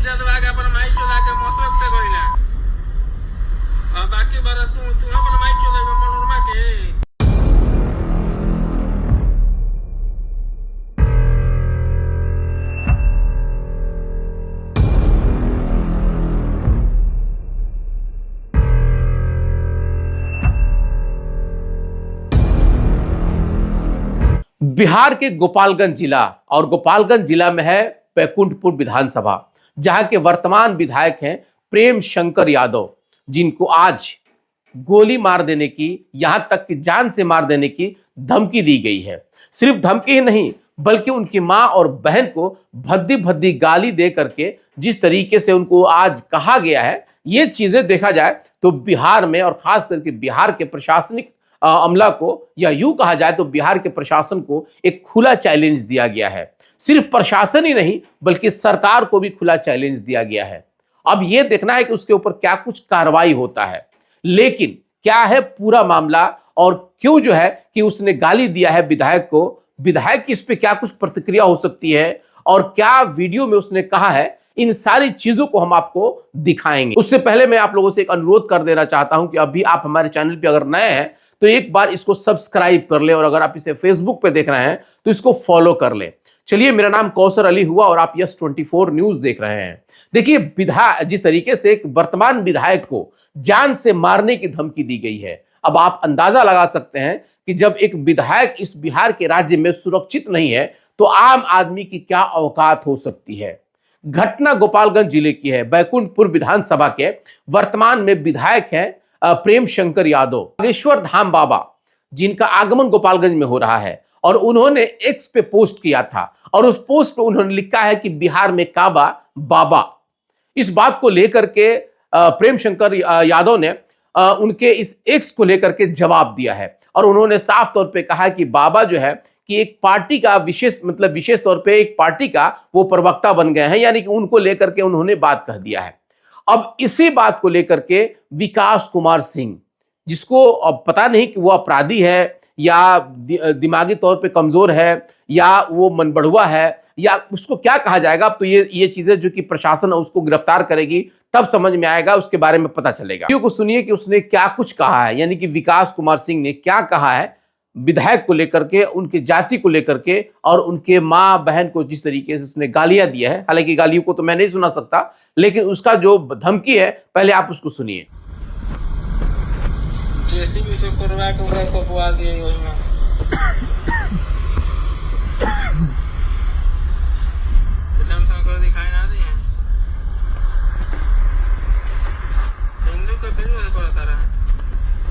जदवा के अपन माई चला के मसरक से गइला और बाकी बार तू अपन माई चला के मनोरमा के। बिहार के गोपालगंज जिला और गोपालगंज जिला में है बैकुंठपुर विधानसभा, जहां के वर्तमान विधायक हैं प्रेम शंकर यादव, जिनको आज गोली मार देने की, यहां तक कि जान से मार देने की धमकी दी गई है। सिर्फ धमकी ही नहीं बल्कि उनकी मां और बहन को भद्दी भद्दी गाली दे करके जिस तरीके से उनको आज कहा गया है, ये चीजें देखा जाए तो बिहार में और खास करके बिहार के प्रशासनिक अमला को, या यूं कहा जाए तो बिहार के प्रशासन को एक खुला चैलेंज दिया गया है। सिर्फ प्रशासन ही नहीं बल्कि सरकार को भी खुला चैलेंज दिया गया है। अब यह देखना है कि उसके ऊपर क्या कुछ कार्रवाई होता है। लेकिन क्या है पूरा मामला और क्यों जो है कि उसने गाली दिया है विधायक को, विधायक की इस पे क्या कुछ प्रतिक्रिया हो सकती है और क्या वीडियो में उसने कहा है, इन सारी चीजों को हम आपको दिखाएंगे। उससे पहले मैं आप लोगों से एक अनुरोध कर देना चाहता हूं कि अभी आप हमारे चैनल पे अगर नए हैं तो एक बार इसको सब्सक्राइब कर लें और अगर आप इसे फेसबुक पे देख रहे हैं तो इसको फॉलो कर लें। चलिए, मेरा नाम कौसर अली हुआ और आप यस 24 न्यूज देख रहे हैं। देखिए, जिस तरीके से एक वर्तमान विधायक को जान से मारने की धमकी दी गई है, अब आप अंदाजा लगा सकते हैं कि जब एक विधायक इस बिहार के राज्य में सुरक्षित नहीं है तो आम आदमी की क्या औकात हो सकती है। घटना गोपालगंज जिले की है। बैकुंठपुर विधानसभा के वर्तमान में विधायक हैं प्रेम शंकर यादव, बागेश्वर धाम बाबा, जिनका आगमन गोपालगंज में हो रहा है और उन्होंने एक्स पे पोस्ट किया था और उस पोस्ट पे उन्होंने लिखा है कि बिहार में काबा बाबा। इस बात को लेकर के प्रेम शंकर यादव ने उनके इस एक्स को लेकर के जवाब दिया है और उन्होंने साफ तौर पे कहा कि बाबा जो है कि एक पार्टी का विशेष तौर पे एक पार्टी का वो प्रवक्ता बन गए हैं, यानी कि उनको लेकर के उन्होंने बात कह दिया है। अब इसी बात को लेकर के विकास कुमार सिंह, जिसको अब पता नहीं कि वो अपराधी है या दिमागी तौर पे कमजोर है या वो मनबढ़ुआ है या उसको क्या कहा जाएगा, अब तो ये चीजें जो कि प्रशासन उसको गिरफ्तार करेगी तब समझ में आएगा, उसके बारे में पता चलेगा। वीडियो को सुनिए कि उसने क्या कुछ कहा है, यानी कि विकास कुमार सिंह ने क्या कहा है विधायक को लेकर के, उनकी जाति को लेकर के और उनके मां बहन को जिस तरीके से उसने गालियां दिया है। हालांकि गालियों को तो मैं नहीं सुना सकता, लेकिन उसका जो धमकी है पहले आप उसको सुनिए। जेसीबी से करवा के उड़ा को बुआ दिए योजना फिल्म में को दिखाई ना दिए। हिंदू के विरोध करता रहा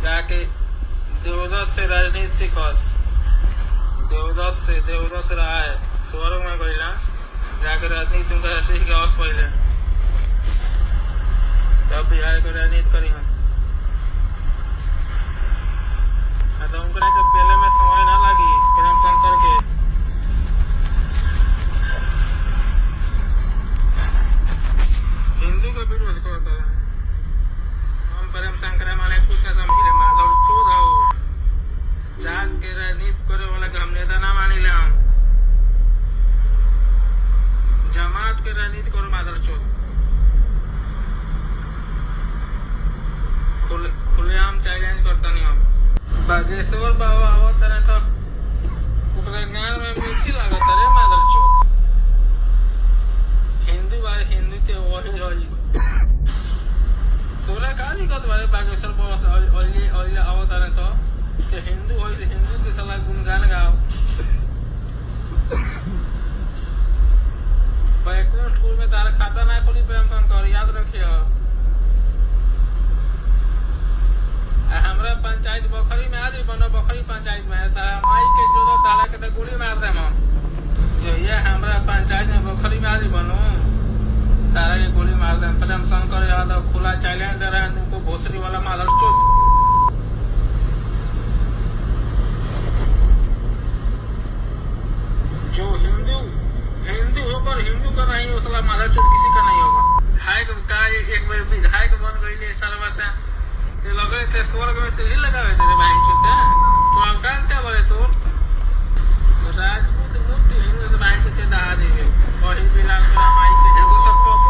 जाके देवदत्त से राजनीति सीखस। देवदत्त रहा है स्वर्ग में गईला जाके राजनीति में सीख के औस पहले तब बिहार को राजनीति करी हम तो उनके पहले में समय ना लगी प्रेम शंकर के। हिंदू का विरोध करता है। हम प्रेम शंकर माने कुछ ना समझे माधव चोद हो जात के राजनीति करे वाला का हम नेता ना मानी ले। हम जमात के राजनीति करो माधव चोद खुलेआम चैलेंज करता नहीं। हम बागेश्वर बाबा आवत रहे तो ओकरा ज्ञान में मिर्ची लागत रे माधव चोद। हिंदू ते वही होई तोला का दिक्कत बारे बागेश्वर बाबा से ओइले आवत रहे तो कि हिंदू होई से हिंदू के सलाह गुणगान गाओ। बैकुंठपुर में तारा खाता ना खोली प्रेम शंकर, याद रखियो। हमरा पंचायत बखरी में आज बनो, बखरी पंचायत में तारा माई के जोड़ो तारा के तो गोली मार दे हम। जो ये हमरा पंचायत में बखरी में आज बनो तारा के गोली मार दे। प्रेम शंकर यादव खुला चैलेंज दे रहा है तुमको, भोसरी वाला माधव चोद। जो हिंदू होकर हिंदू का नहीं उसला माधव चोद किसी का नहीं होगा। विधायक का एक बार विधायक बन गई सारा बात है लगे थे स्वर्ग में सीढ़ी लगावे तेरे भाई चोते तो अब क्या बोले तो राजपूत मुक्ति हिंदू भाई चोते दहा देवे और ही बिलांग माई के जगह तक पप्पू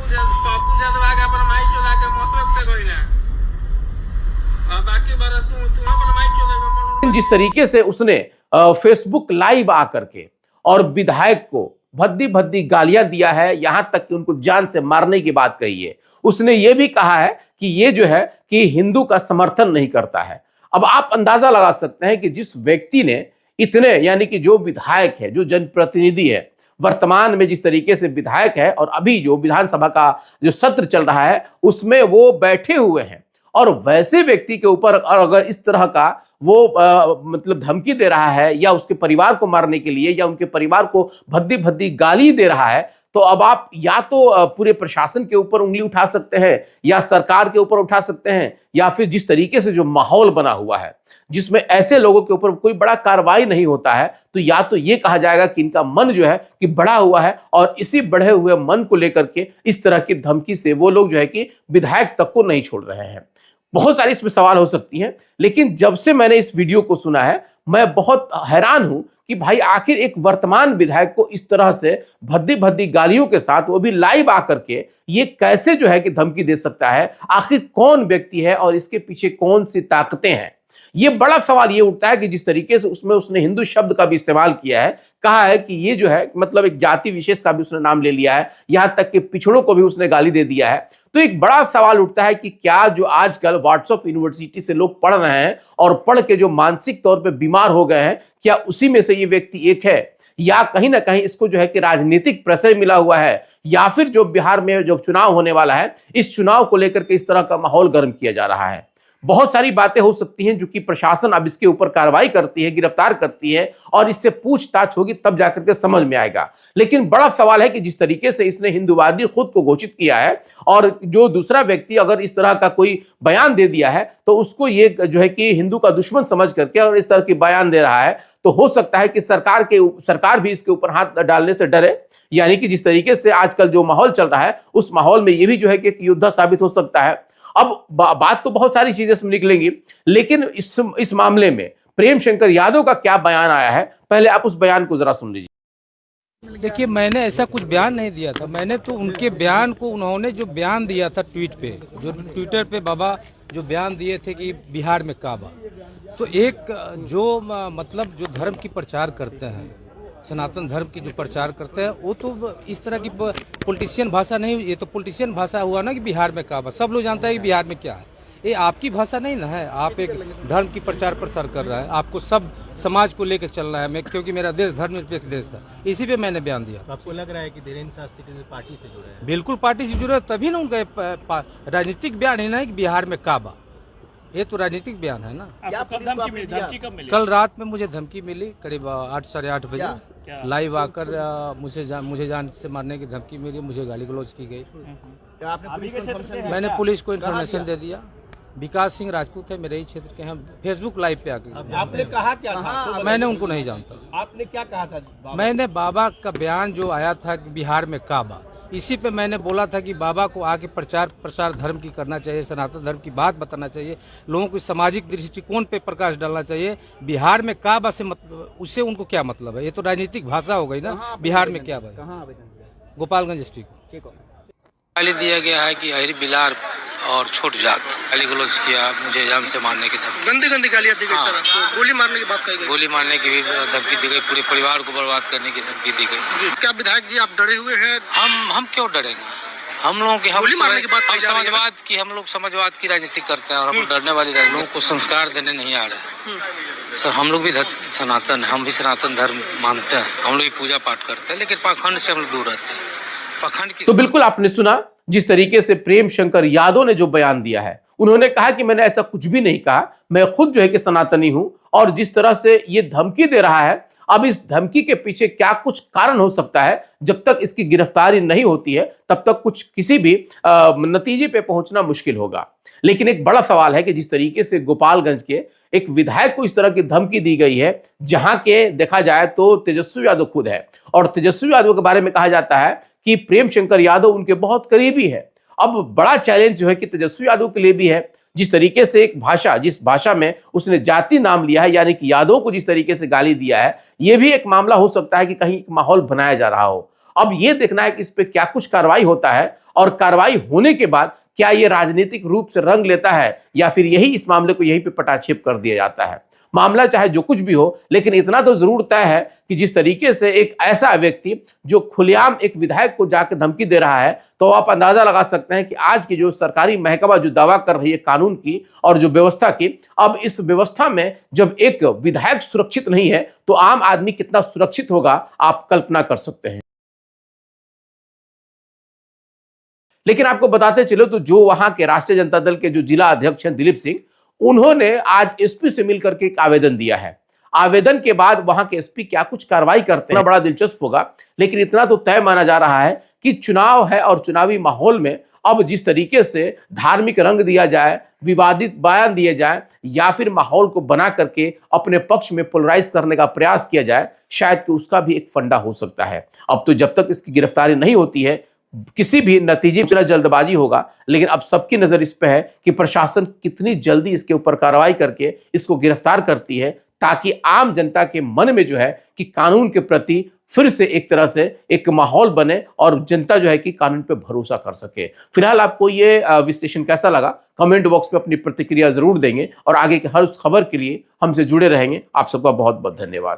पप्पू जदवा के अपन माई चोला के मसरक से गई ना, और बाकी बार तू अपन माई चोला जिस तरीके से उसने फेसबुक लाइव आकर के और विधायक को भद्दी भद्दी गालियां दिया है, यहां तक कि उनको जान से मारने की बात कही है। उसने ये भी कहा है कि ये जो है कि हिंदू का समर्थन नहीं करता है। अब आप अंदाजा लगा सकते हैं कि जिस व्यक्ति ने इतने, यानी कि जो विधायक है, जो जनप्रतिनिधि है, वर्तमान में जिस तरीके से विधायक है और अभी जो विधानसभा का जो सत्र चल रहा है उसमें वो बैठे हुए हैं, और वैसे व्यक्ति के ऊपर अगर इस तरह का वो मतलब धमकी दे रहा है या उसके परिवार को मारने के लिए या उनके परिवार को भद्दी भद्दी गाली दे रहा है, तो अब आप या तो पूरे प्रशासन के ऊपर उंगली उठा सकते हैं या सरकार के ऊपर उठा सकते हैं, या फिर जिस तरीके से जो माहौल बना हुआ है जिसमें ऐसे लोगों के ऊपर कोई बड़ा कार्रवाई नहीं होता है, तो या तो ये कहा जाएगा कि इनका मन जो है कि बढ़ा हुआ है और इसी बढ़े हुए मन को लेकर के इस तरह की धमकी से वो लोग जो है कि विधायक तक को नहीं छोड़ रहे हैं। बहुत सारी इसमें सवाल हो सकती हैं, लेकिन जब से मैंने इस वीडियो को सुना है मैं बहुत हैरान हूं कि भाई आखिर एक वर्तमान विधायक को इस तरह से भद्दी भद्दी गालियों के साथ, वो भी लाइव आकर के, ये कैसे जो है कि धमकी दे सकता है? आखिर कौन व्यक्ति है और इसके पीछे कौन सी ताकतें हैं? ये बड़ा सवाल ये उठता है कि जिस तरीके से उसमें उसने हिंदू शब्द का भी इस्तेमाल किया है, कहा है कि ये जो है मतलब एक जाति विशेष का भी उसने नाम ले लिया है, यहां तक कि पिछड़ों को भी उसने गाली दे दिया है। तो एक बड़ा सवाल उठता है कि क्या जो आजकल व्हाट्सएप यूनिवर्सिटी से लोग पढ़ रहे हैं और पढ़ के जो मानसिक तौर पे बीमार हो गए हैं, क्या उसी में से ये व्यक्ति एक है, या कहीं ना कहीं इसको जो है कि राजनीतिक प्रेशर मिला हुआ है, या फिर जो बिहार में जो चुनाव होने वाला है इस चुनाव को लेकर के इस तरह का माहौल गर्म किया जा रहा है। बहुत सारी बातें हो सकती हैं जो कि प्रशासन अब इसके ऊपर कार्रवाई करती है, गिरफ्तार करती है और इससे पूछताछ होगी, तब जाकर के समझ में आएगा। लेकिन बड़ा सवाल है कि जिस तरीके से इसने हिंदूवादी खुद को घोषित किया है और जो दूसरा व्यक्ति अगर इस तरह का कोई बयान दे दिया है तो उसको ये जो है कि हिंदू का दुश्मन समझ करके और इस तरह की बयान दे रहा है, तो हो सकता है कि सरकार भी इसके ऊपर हाथ डालने से डरे। यानी कि जिस तरीके से आजकल जो माहौल चल रहा है उस माहौल में ये भी जो है कि एक योद्धा साबित हो सकता है। अब बात तो बहुत सारी चीजें इसमें निकलेंगी, लेकिन इस मामले में प्रेम शंकर यादव का क्या बयान आया है, पहले आप उस बयान को जरा सुन लीजिए। देखिए, मैंने ऐसा कुछ बयान नहीं दिया था। मैंने तो उनके बयान को, उन्होंने जो बयान दिया था ट्वीट पे, जो ट्विटर पे बाबा जो बयान दिए थे कि बिहार में काबा, तो एक जो मतलब जो धर्म की प्रचार करते हैं, सनातन धर्म की जो प्रचार करते हैं, वो तो इस तरह की पॉलिटिशियन भाषा नहीं, ये तो पॉलिटिशियन भाषा हुआ ना कि बिहार में काबा। सब लोग जानते हैं कि बिहार में क्या है। ये आपकी भाषा नहीं ना है। आप एक धर्म की प्रचार प्रसार कर रहा है, आपको सब समाज को लेकर चलना है। मैं, क्योंकि मेरा देश धर्मनिरपेक्ष देश है, इसी पे मैंने बयान दिया। आपको लग रहा है कि धीरेन्द्र शास्त्री पार्टी से जुड़े हैं? बिल्कुल पार्टी से जुड़े, तभी ना उनका राजनीतिक बयान है ना कि बिहार में काबा, ये तो राजनीतिक बयान है ना। धमकी कब मिली? कल रात में मुझे धमकी मिली, करीब 8 साढ़े 8 बजे लाइव आकर मुझे जान से मारने की धमकी मिली, मुझे गाली गलौज की गई। तो आपने मैंने पुलिस को इन्फॉर्मेशन दे दिया। विकास सिंह राजपूत है, मेरे ही क्षेत्र के हैं, फेसबुक लाइव पे आके। आपने कहा क्या था? मैंने उनको नहीं जानता। आपने क्या कहा था? मैंने बाबा का बयान जो आया था कि बिहार में काबा, इसी पे मैंने बोला था कि बाबा को आके प्रचार प्रसार धर्म की करना चाहिए, सनातन धर्म की बात बताना चाहिए, लोगों को सामाजिक दृष्टिकोण पे प्रकाश डालना चाहिए। बिहार में काबा से उससे उनको क्या मतलब है? ये तो राजनीतिक भाषा हो गई ना। बिहार में क्या भाई? गोपालगंज एसपी को गाली दिया गया है कि अहिर बिलार और छोट जात, गाली गलौज किया, मुझे जान से मारने की धमकी, गंदी गंदी गालियां दी गई सर आपको, गोली मारने की बात कही गई, गोली मारने की भी धमकी दी गई, पूरे परिवार को बर्बाद करने की धमकी दी गई। क्या विधायक जी आप डरे हुए हैं? हम क्यों डरेंगे? हम लोगों की गोली मारने की बात हम कही जा रही है। समाजवाद की, हम लोग समाजवाद की राजनीति करते हैं और हम डरने वाली लोगों को संस्कार देने नहीं आ रहे। सर हम लोग भी सनातन है, हम भी सनातन धर्म मानते हैं, हम लोग भी पूजा पाठ करते हैं, लेकिन पाखंड से हम लोग दूर रहते हैं। पाखंड की तो बिल्कुल आपने सुना जिस तरीके से प्रेम शंकर यादव ने जो बयान दिया है। उन्होंने कहा कि मैंने ऐसा कुछ भी नहीं कहा, मैं खुद जो है कि सनातनी हूं, और जिस तरह से ये धमकी दे रहा है, अब इस धमकी के पीछे क्या कुछ कारण हो सकता है, जब तक इसकी गिरफ्तारी नहीं होती है तब तक कुछ किसी भी नतीजे पे पहुंचना मुश्किल होगा। लेकिन एक बड़ा सवाल है कि जिस तरीके से गोपालगंज के एक विधायक को इस तरह की धमकी दी गई है, जहां के देखा जाए तो तेजस्वी यादव खुद है, और तेजस्वी यादव के बारे में कहा जाता है कि प्रेम शंकर यादव उनके बहुत करीबी है। अब बड़ा चैलेंज जो है कि तेजस्वी यादव के लिए भी है, जिस तरीके से एक भाषा, जिस भाषा में उसने जाति नाम लिया है, यानी कि यादव को जिस तरीके से गाली दिया है, यह भी एक मामला हो सकता है कि कहीं एक माहौल बनाया जा रहा हो। अब ये देखना है कि इस पे क्या कुछ कार्रवाई होता है और कार्रवाई होने के बाद क्या ये राजनीतिक रूप से रंग लेता है या फिर यही इस मामले को यहीं पे पटाक्षेप कर दिया जाता है। मामला चाहे जो कुछ भी हो, लेकिन इतना तो जरूर तय है कि जिस तरीके से एक ऐसा व्यक्ति जो खुलेआम एक विधायक को जाकर धमकी दे रहा है, तो आप अंदाजा लगा सकते हैं कि आज की जो सरकारी महकमा जो दावा कर रही है कानून की और जो व्यवस्था की, अब इस व्यवस्था में जब एक विधायक सुरक्षित नहीं है तो आम आदमी कितना सुरक्षित होगा आप कल्पना कर सकते हैं। लेकिन आपको बताते चलो तो जो वहां के राष्ट्रीय जनता दल के जो जिला अध्यक्ष हैं दिलीप सिंह, उन्होंने आज एसपी से मिलकर के एक आवेदन दिया है। आवेदन के बाद वहां के एसपी क्या कुछ कार्रवाई करते हैं बड़ा दिलचस्प होगा, लेकिन इतना तो तय माना जा रहा है कि चुनाव है और चुनावी माहौल में अब जिस तरीके से धार्मिक रंग दिया जाए, विवादित बयान दिए जाए या फिर माहौल को बना करके अपने पक्ष में पोलराइज करने का प्रयास किया जाए, शायद कि उसका भी एक फंडा हो सकता है। अब तो जब तक इसकी गिरफ्तारी नहीं होती है किसी भी नतीजे में जल्दबाजी होगा, लेकिन अब सबकी नजर इस पे है कि प्रशासन कितनी जल्दी इसके ऊपर कार्रवाई करके इसको गिरफ्तार करती है, ताकि आम जनता के मन में जो है कि कानून के प्रति फिर से एक तरह से एक माहौल बने और जनता जो है कि कानून पे भरोसा कर सके। फिलहाल आपको ये विश्लेषण कैसा लगा, कमेंट बॉक्स में अपनी प्रतिक्रिया जरूर देंगे और आगे के हर उस खबर के लिए हमसे जुड़े रहेंगे। आप सबका बहुत बहुत धन्यवाद।